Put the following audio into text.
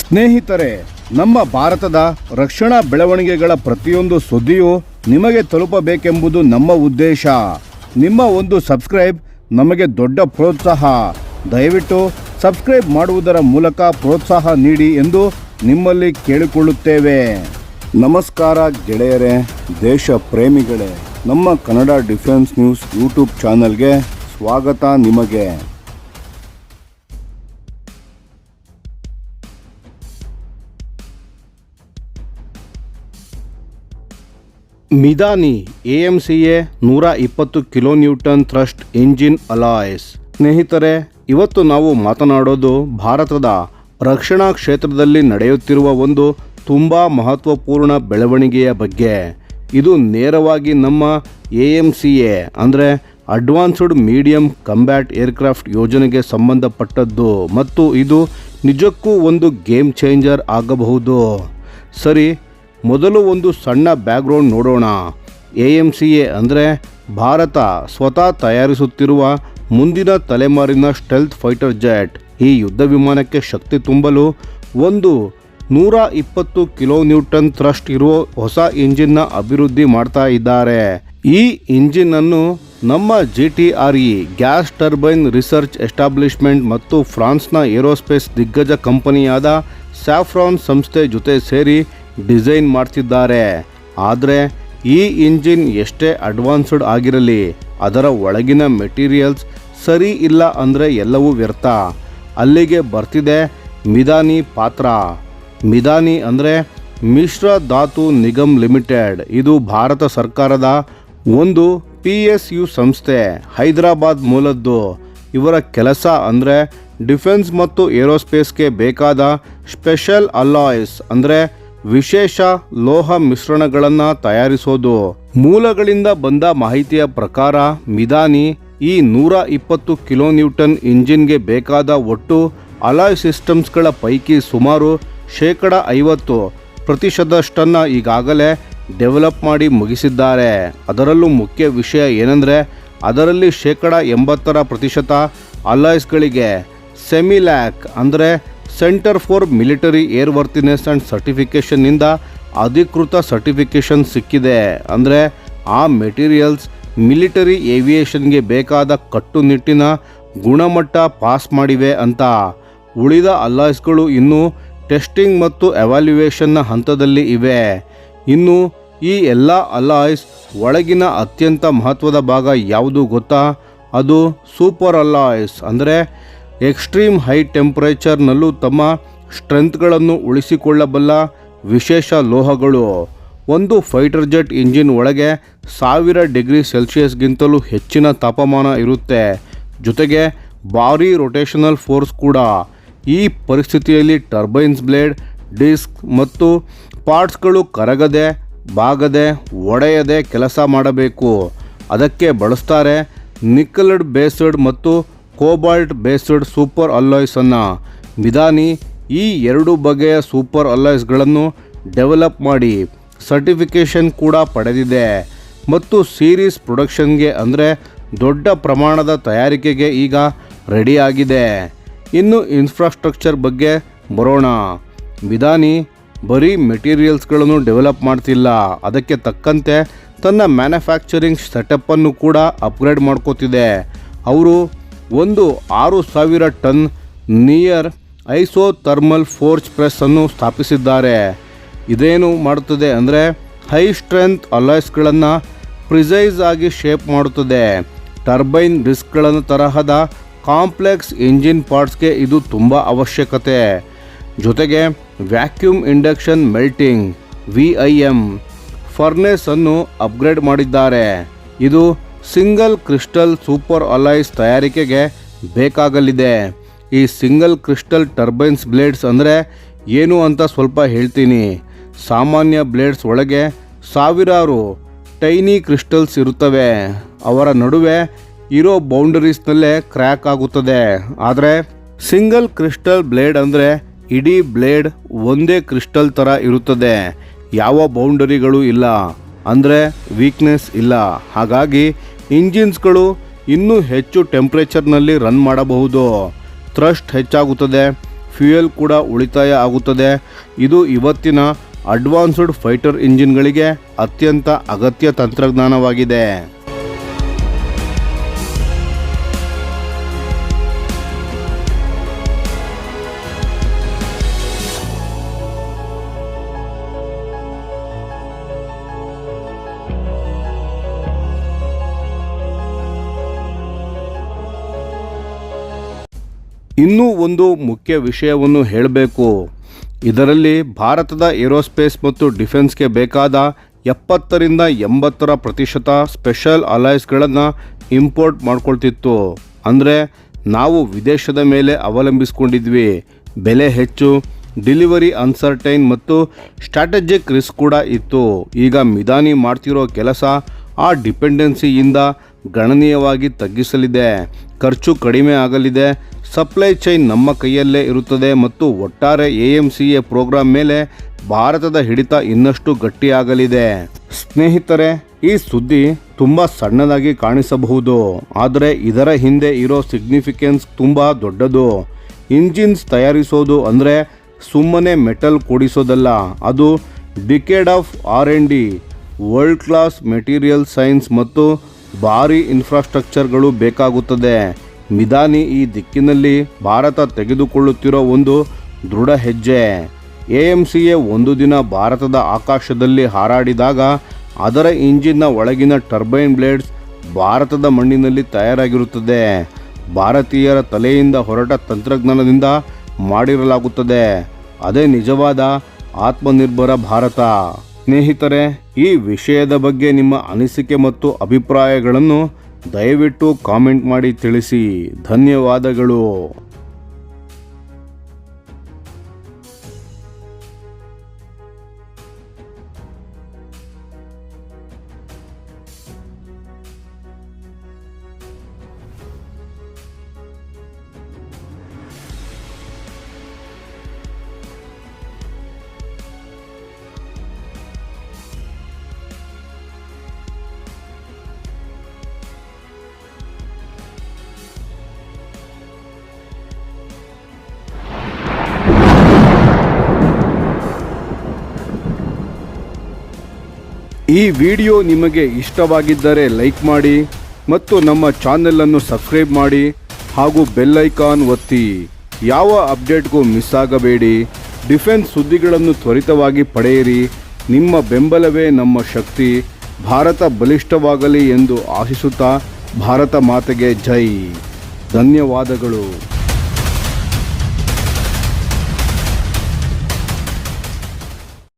ಸ್ನೇಹಿತರೆ, ನಮ್ಮ ಭಾರತದ ರಕ್ಷಣಾ ಬೆಳವಣಿಗೆಗಳ ಪ್ರತಿಯೊಂದು ಸುದ್ದಿಯೂ ನಿಮಗೆ ತಲುಪಬೇಕೆಂಬುದು ನಮ್ಮ ಉದ್ದೇಶ. ನಿಮ್ಮ ಒಂದು ಸಬ್ಸ್ಕ್ರೈಬ್ ನಮಗೆ ದೊಡ್ಡ ಪ್ರೋತ್ಸಾಹ. ದಯವಿಟ್ಟು ಸಬ್ಸ್ಕ್ರೈಬ್ ಮಾಡುವುದರ ಮೂಲಕ ಪ್ರೋತ್ಸಾಹ ನೀಡಿ ಎಂದು ನಿಮ್ಮಲ್ಲಿ ಕೇಳಿಕೊಳ್ಳುತ್ತೇವೆ. ನಮಸ್ಕಾರ ಗೆಳೆಯರೇ, ದೇಶ ಪ್ರೇಮಿಗಳೇ, ನಮ್ಮ ಕನ್ನಡ ಡಿಫೆನ್ಸ್ ನ್ಯೂಸ್ ಯೂಟ್ಯೂಬ್ ಚಾನಲ್ಗೆ ಸ್ವಾಗತ ನಿಮಗೆ. ಮಿದಾನಿ AMCA 120 ಕಿಲೋನ್ಯೂಟನ್ ಥ್ರಸ್ಟ್ ಇಂಜಿನ್ ಅಲಾಯ್ಸ್. ಸ್ನೇಹಿತರೆ, ಇವತ್ತು ನಾವು ಮಾತನಾಡೋದು ಭಾರತದ ರಕ್ಷಣಾ ಕ್ಷೇತ್ರದಲ್ಲಿ ನಡೆಯುತ್ತಿರುವ ಒಂದು ತುಂಬ ಮಹತ್ವಪೂರ್ಣ ಬೆಳವಣಿಗೆಯ ಬಗ್ಗೆ. ಇದು ನೇರವಾಗಿ ನಮ್ಮ AMCA ಅಂದರೆ ಅಡ್ವಾನ್ಸ್ಡ್ ಮೀಡಿಯಂ ಕಂಬ್ಯಾಟ್ ಏರ್ಕ್ರಾಫ್ಟ್ ಯೋಜನೆಗೆ ಸಂಬಂಧಪಟ್ಟದ್ದು ಮತ್ತು ಇದು ನಿಜಕ್ಕೂ ಒಂದು ಗೇಮ್ ಚೇಂಜರ್ ಆಗಬಹುದು. ಸರಿ, ಮೊದಲು ಒಂದು ಸಣ್ಣ ಬ್ಯಾಕ್ಗ್ರೌಂಡ್ ನೋಡೋಣ. AMCA ಅಂದರೆ ಭಾರತ ಸ್ವತಃ ತಯಾರಿಸುತ್ತಿರುವ ಮುಂದಿನ ತಲೆಮಾರಿನ ಸ್ಟೆಲ್ತ್ ಫೈಟರ್ ಜೆಟ್. ಈ ಯುದ್ಧ ವಿಮಾನಕ್ಕೆ ಶಕ್ತಿ ತುಂಬಲು ಒಂದು 120 ಕಿಲೋನ್ಯೂಟನ್ ಥ್ರಸ್ಟ್ ಇರುವ ಹೊಸ ಇಂಜಿನ್ನ ಅಭಿವೃದ್ಧಿ ಮಾಡ್ತಾ ಇದ್ದಾರೆ. ಈ ಇಂಜಿನನ್ನು ನಮ್ಮ GTRE gas turbine research establishment ಮತ್ತು ಫ್ರಾನ್ಸ್ನ ಏರೋಸ್ಪೇಸ್ ದಿಗ್ಗಜ ಕಂಪನಿಯಾದ ಸ್ಯಾಫ್ರಾನ್ ಸಂಸ್ಥೆ ಜೊತೆ ಸೇರಿ ಡಿಸೈನ್ ಮಾಡ್ತಿದ್ದಾರೆ. ಆದರೆ ಈ ಇಂಜಿನ್ ಎಷ್ಟೇ ಅಡ್ವಾನ್ಸ್ಡ್ ಆಗಿರಲಿ, ಅದರ ಒಳಗಿನ ಮೆಟೀರಿಯಲ್ಸ್ ಸರಿ ಇಲ್ಲ ಅಂದರೆ ಎಲ್ಲವೂ ವ್ಯರ್ಥ. ಅಲ್ಲಿಗೆ ಬರ್ತಿದೆ ಮಿದಾನಿ ಪಾತ್ರ. ಮಿದಾನಿ ಅಂದರೆ ಮಿಶ್ರ ಧಾತು ನಿಗಮ್ ಲಿಮಿಟೆಡ್. ಇದು ಭಾರತ ಸರ್ಕಾರದ ಒಂದು PSU ಸಂಸ್ಥೆ, ಹೈದರಾಬಾದ್ ಮೂಲದ್ದು. ಇವರ ಕೆಲಸ ಅಂದರೆ ಡಿಫೆನ್ಸ್ ಮತ್ತು ಏರೋಸ್ಪೇಸ್ಗೆ ಬೇಕಾದ ಸ್ಪೆಷಲ್ ಅಲಾಯ್ಸ್ ಅಂದರೆ ವಿಶೇಷ ಲೋಹ ಮಿಶ್ರಣಗಳನ್ನು ತಯಾರಿಸೋದು. ಮೂಲಗಳಿಂದ ಬಂದ ಮಾಹಿತಿಯ ಪ್ರಕಾರ ಮಿದಾನಿ ಈ 120 ಕಿಲೋನ್ಯೂಟನ್ ಇಂಜಿನ್ಗೆ ಬೇಕಾದ ಒಟ್ಟು ಅಲಾಯ್ ಸಿಸ್ಟಮ್ಸ್ಗಳ ಪೈಕಿ ಸುಮಾರು 50% ಈಗಾಗಲೇ ಡೆವಲಪ್ ಮಾಡಿ ಮುಗಿಸಿದ್ದಾರೆ. ಅದರಲ್ಲೂ ಮುಖ್ಯ ವಿಷಯ ಏನೆಂದರೆ ಅದರಲ್ಲಿ 80% ಅಲಾಯ್ಸ್ಗಳಿಗೆ ಸೆಮಿಲ್ಯಾಕ್ ಅಂದರೆ ಸೆಂಟರ್ ಫಾರ್ ಮಿಲಿಟರಿ ಏರ್ವರ್ತಿನೆಸ್ ಆ್ಯಂಡ್ ಸರ್ಟಿಫಿಕೇಷನ್ನಿಂದ ಅಧಿಕೃತ ಸರ್ಟಿಫಿಕೇಷನ್ ಸಿಕ್ಕಿದೆ. ಅಂದರೆ ಆ ಮೆಟೀರಿಯಲ್ಸ್ ಮಿಲಿಟರಿ ಏವಿಯೇಷನ್ಗೆ ಬೇಕಾದ ಕಟ್ಟುನಿಟ್ಟಿನ ಗುಣಮಟ್ಟ ಪಾಸ್ ಮಾಡಿವೆ ಅಂತ. ಉಳಿದ ಅಲಾಯ್ಸ್ಗಳು ಇನ್ನೂ ಟೆಸ್ಟಿಂಗ್ ಮತ್ತು ಎವ್ಯಾಲ್ಯೂಯೇಷನ್ನ ಹಂತದಲ್ಲಿ ಇವೆ. ಇನ್ನು ಈ ಎಲ್ಲ ಅಲಾಯ್ಸ್ ಒಳಗಿನ ಅತ್ಯಂತ ಮಹತ್ವದ ಭಾಗ ಯಾವುದು ಗೊತ್ತಾ? ಅದು ಸೂಪರ್ ಅಲಾಯ್ಸ್ ಅಂದರೆ ಎಕ್ಸ್ಟ್ರೀಮ್ ಹೈ ಟೆಂಪರೇಚರ್ನಲ್ಲೂ ತಮ್ಮ ಸ್ಟ್ರೆಂತ್ಗಳನ್ನು ಉಳಿಸಿಕೊಳ್ಳಬಲ್ಲ ವಿಶೇಷ ಲೋಹಗಳು. ಒಂದು ಫೈಟರ್ ಜೆಟ್ ಇಂಜಿನ್ ಒಳಗೆ 1000 ಡಿಗ್ರಿ ಸೆಲ್ಸಿಯಸ್ಗಿಂತಲೂ ಹೆಚ್ಚಿನ ತಾಪಮಾನ ಇರುತ್ತೆ. ಜೊತೆಗೆ ಭಾರೀ ರೊಟೇಷನಲ್ ಫೋರ್ಸ್ ಕೂಡ. ಈ ಪರಿಸ್ಥಿತಿಯಲ್ಲಿ ಟರ್ಬೈನ್ಸ್ ಬ್ಲೇಡ್, ಡಿಸ್ಕ್ ಮತ್ತು ಪಾರ್ಟ್ಸ್ಗಳು ಕರಗದೆ, ಬಾಗದೆ, ಒಡೆಯದೆ ಕೆಲಸ ಮಾಡಬೇಕು. ಅದಕ್ಕೆ ಬಳಸ್ತಾರೆ ನಿಕ್ಕಲ್ಡ್ ಬೇಸ್ಡ್ ಮತ್ತು ಕೋಬಾಲ್ಟ್ ಬೇಸ್ಡ್ ಸೂಪರ್ ಅಲಾಯ್ಸನ್ನು. ಮಿದಾನಿ ಈ 2 ಬಗೆಯ ಸೂಪರ್ ಅಲಾಯ್ಸ್ಗಳನ್ನು ಡೆವಲಪ್ ಮಾಡಿ ಸರ್ಟಿಫಿಕೇಷನ್ ಕೂಡ ಪಡೆದಿದೆ ಮತ್ತು ಸೀರೀಸ್ ಪ್ರೊಡಕ್ಷನ್ಗೆ ಅಂದರೆ ದೊಡ್ಡ ಪ್ರಮಾಣದ ತಯಾರಿಕೆಗೆ ಈಗ ರೆಡಿಯಾಗಿದೆ. ಇನ್ನು ಇನ್ಫ್ರಾಸ್ಟ್ರಕ್ಚರ್ ಬಗ್ಗೆ ಬರೋಣ. ಮಿದಾನಿ ಬರೀ ಮೆಟೀರಿಯಲ್ಸ್ಗಳನ್ನು ಡೆವಲಪ್ ಮಾಡ್ತಿಲ್ಲ, ಅದಕ್ಕೆ ತಕ್ಕಂತೆ ತನ್ನ ಮ್ಯಾನುಫ್ಯಾಕ್ಚರಿಂಗ್ ಸೆಟಪ್ಪನ್ನು ಕೂಡ ಅಪ್ಗ್ರೇಡ್ ಮಾಡ್ಕೋತಿದೆ. ಅವರು ಒಂದು 6000 ton near isothermal forge press ಅನ್ನು ಸ್ಥಾಪಿಸಿದ್ದಾರೆ. ಇದೇನು ಮಾಡುತ್ತದೆ ಅಂದರೆ ಹೈ ಸ್ಟ್ರೆಂತ್ ಅಲಾಯ್ಸ್ಗಳನ್ನು ಪ್ರಿಸೈಸ್ ಆಗಿ ಶೇಪ್ ಮಾಡುತ್ತದೆ. ಟರ್ಬೈನ್ ಡಿಸ್ಕ್ಗಳ ತರಹದ ಕಾಂಪ್ಲೆಕ್ಸ್ ಇಂಜಿನ್ ಪಾರ್ಟ್ಸ್ಗೆ ಇದು ತುಂಬ ಅವಶ್ಯಕತೆ. ಜೊತೆಗೆ vacuum induction melting VIM furnace ಅನ್ನು ಅಪ್ಗ್ರೇಡ್ ಮಾಡಿದ್ದಾರೆ. ಇದು ಸಿಂಗಲ್ ಕ್ರಿಸ್ಟಲ್ ಸೂಪರ್ ಅಲಾಯ್ಸ್ ತಯಾರಿಕೆಗೆ ಬೇಕಾಗಲಿದೆ. ಈ ಸಿಂಗಲ್ ಕ್ರಿಸ್ಟಲ್ ಟರ್ಬೈನ್ಸ್ ಬ್ಲೇಡ್ಸ್ ಅಂದರೆ ಏನು ಅಂತ ಸ್ವಲ್ಪ ಹೇಳ್ತೀನಿ. ಸಾಮಾನ್ಯ ಬ್ಲೇಡ್ಸ್ ಒಳಗೆ ಸಾವಿರಾರು ಟೈನಿ ಕ್ರಿಸ್ಟಲ್ಸ್ ಇರುತ್ತವೆ. ಅವರ ನಡುವೆ ಇರೋ ಬೌಂಡರೀಸ್ನಲ್ಲೇ ಕ್ರ್ಯಾಕ್ ಆಗುತ್ತದೆ. ಆದರೆ ಸಿಂಗಲ್ ಕ್ರಿಸ್ಟಲ್ ಬ್ಲೇಡ್ ಅಂದರೆ ಇಡೀ ಬ್ಲೇಡ್ ಒಂದೇ ಕ್ರಿಸ್ಟಲ್ ಥರ ಇರುತ್ತದೆ. ಯಾವ ಬೌಂಡರಿಗಳು ಇಲ್ಲ, ಅಂದರೆ ವೀಕ್ನೆಸ್ ಇಲ್ಲ. ಹಾಗಾಗಿ ಇಂಜಿನ್ಸ್ಗಳು ಇನ್ನೂ ಹೆಚ್ಚು ಟೆಂಪ್ರೇಚರ್ನಲ್ಲಿ ರನ್ ಮಾಡಬಹುದು. ಥ್ರಸ್ಟ್ ಹೆಚ್ಚಾಗುತ್ತದೆ, ಫ್ಯೂಯಲ್ ಕೂಡ ಉಳಿತಾಯ ಆಗುತ್ತದೆ. ಇದು ಇವತ್ತಿನ ಅಡ್ವಾನ್ಸ್ಡ್ ಫೈಟರ್ ಇಂಜಿನ್ಗಳಿಗೆ ಅತ್ಯಂತ ಅಗತ್ಯ ತಂತ್ರಜ್ಞಾನವಾಗಿದೆ. ಇನ್ನೂ ಒಂದು ಮುಖ್ಯ ವಿಷಯವನ್ನು ಹೇಳಬೇಕು. ಇದರಲ್ಲಿ ಭಾರತದ ಏರೋಸ್ಪೇಸ್ ಮತ್ತು ಡಿಫೆನ್ಸ್ಗೆ ಬೇಕಾದ 70-80% ಸ್ಪೆಷಲ್ ಅಲಾಯ್ಸ್ಗಳನ್ನು ಇಂಪೋರ್ಟ್ ಮಾಡ್ಕೊಳ್ತಿತ್ತು. ಅಂದರೆ ನಾವು ವಿದೇಶದ ಮೇಲೆ ಅವಲಂಬಿಸ್ಕೊಂಡಿದ್ವಿ. ಬೆಲೆ ಹೆಚ್ಚು, ಡೆಲಿವರಿ ಅನ್ಸರ್ಟೈನ್ ಮತ್ತು ಸ್ಟ್ರಾಟಜಿಕ್ ರಿಸ್ಕ್ ಕೂಡ ಇತ್ತು. ಈಗ ಮಿದಾನಿ ಮಾಡ್ತಿರೋ ಕೆಲಸ ಆ ಡಿಪೆಂಡೆನ್ಸಿಯಿಂದ ಗಣನೀಯವಾಗಿ ತಗ್ಗಿಸಲಿದೆ. ಖರ್ಚು ಕಡಿಮೆ ಆಗಲಿದೆ. ಸಪ್ಲೈ ಚೈನ್ ನಮ್ಮ ಕೈಯಲ್ಲೇ ಇರುತ್ತದೆ ಮತ್ತು ಒಟ್ಟಾರೆ AMCA ಪ್ರೋಗ್ರಾಂ ಮೇಲೆ ಭಾರತದ ಹಿಡಿತ ಇನ್ನಷ್ಟು ಗಟ್ಟಿಯಾಗಲಿದೆ. ಸ್ನೇಹಿತರೆ, ಈ ಸುದ್ದಿ ತುಂಬ ಸಣ್ಣದಾಗಿ ಕಾಣಿಸಬಹುದು, ಆದರೆ ಇದರ ಹಿಂದೆ ಇರೋ ಸಿಗ್ನಿಫಿಕೆನ್ಸ್ ತುಂಬ ದೊಡ್ಡದು. ಇಂಜಿನ್ಸ್ ತಯಾರಿಸೋದು ಅಂದರೆ ಸುಮ್ಮನೆ ಮೆಟಲ್ ಕೂಡಿಸೋದಲ್ಲ, ಅದು decade of R&D, world class material science ಮತ್ತು ಭಾರಿ ಇನ್ಫ್ರಾಸ್ಟ್ರಕ್ಚರ್ಗಳು ಬೇಕಾಗುತ್ತದೆ. ಮಿದಾನಿ ಈ ದಿಕ್ಕಿನಲ್ಲಿ ಭಾರತ ತೆಗೆದುಕೊಳ್ಳುತ್ತಿರೋ ಒಂದು ದೃಢ ಹೆಜ್ಜೆ. AMCA ಒಂದು ದಿನ ಭಾರತದ ಆಕಾಶದಲ್ಲಿ ಹಾರಾಡಿದಾಗ ಅದರ ಇಂಜಿನ್ನ ಒಳಗಿನ ಟರ್ಬೈನ್ ಬ್ಲೇಡ್ಸ್ ಭಾರತದ ಮಣ್ಣಿನಲ್ಲಿ ತಯಾರಾಗಿರುತ್ತದೆ. ಭಾರತೀಯರ ತಲೆಯಿಂದ ಹೊರಟ ತಂತ್ರಜ್ಞಾನದಿಂದ ಮಾಡಿರಲಾಗುತ್ತದೆ. ಅದೇ ನಿಜವಾದ ಆತ್ಮನಿರ್ಭರ ಭಾರತ. ಸ್ನೇಹಿತರೆ, ಈ ವಿಷಯದ ಬಗ್ಗೆ ನಿಮ್ಮ ಅನಿಸಿಕೆ ಮತ್ತು ಅಭಿಪ್ರಾಯಗಳನ್ನು ದಯವಿಟ್ಟು ಕಾಮೆಂಟ್ ಮಾಡಿ ತಿಳಿಸಿ. ಧನ್ಯವಾದಗಳು. ಈ ವಿಡಿಯೋ ನಿಮಗೆ ಇಷ್ಟವಾಗಿದ್ದರೆ ಲೈಕ್ ಮಾಡಿ ಮತ್ತು ನಮ್ಮ ಚಾನೆಲನ್ನು ಸಬ್ಸ್ಕ್ರೈಬ್ ಮಾಡಿ ಹಾಗೂ ಬೆಲ್ ಐಕಾನ್ ಒತ್ತಿ. ಯಾವ ಅಪ್ಡೇಟ್ಗೂ ಮಿಸ್ ಆಗಬೇಡಿ. ಡಿಫೆನ್ಸ್ ಸುದ್ದಿಗಳನ್ನು ತ್ವರಿತವಾಗಿ ಪಡೆಯಿರಿ. ನಿಮ್ಮ ಬೆಂಬಲವೇ ನಮ್ಮ ಶಕ್ತಿ. ಭಾರತ ಬಲಿಷ್ಠವಾಗಲಿ ಎಂದು ಆಶಿಸುತ್ತಾ ಭಾರತ ಮಾತೆಗೆ ಜೈ. ಧನ್ಯವಾದಗಳು.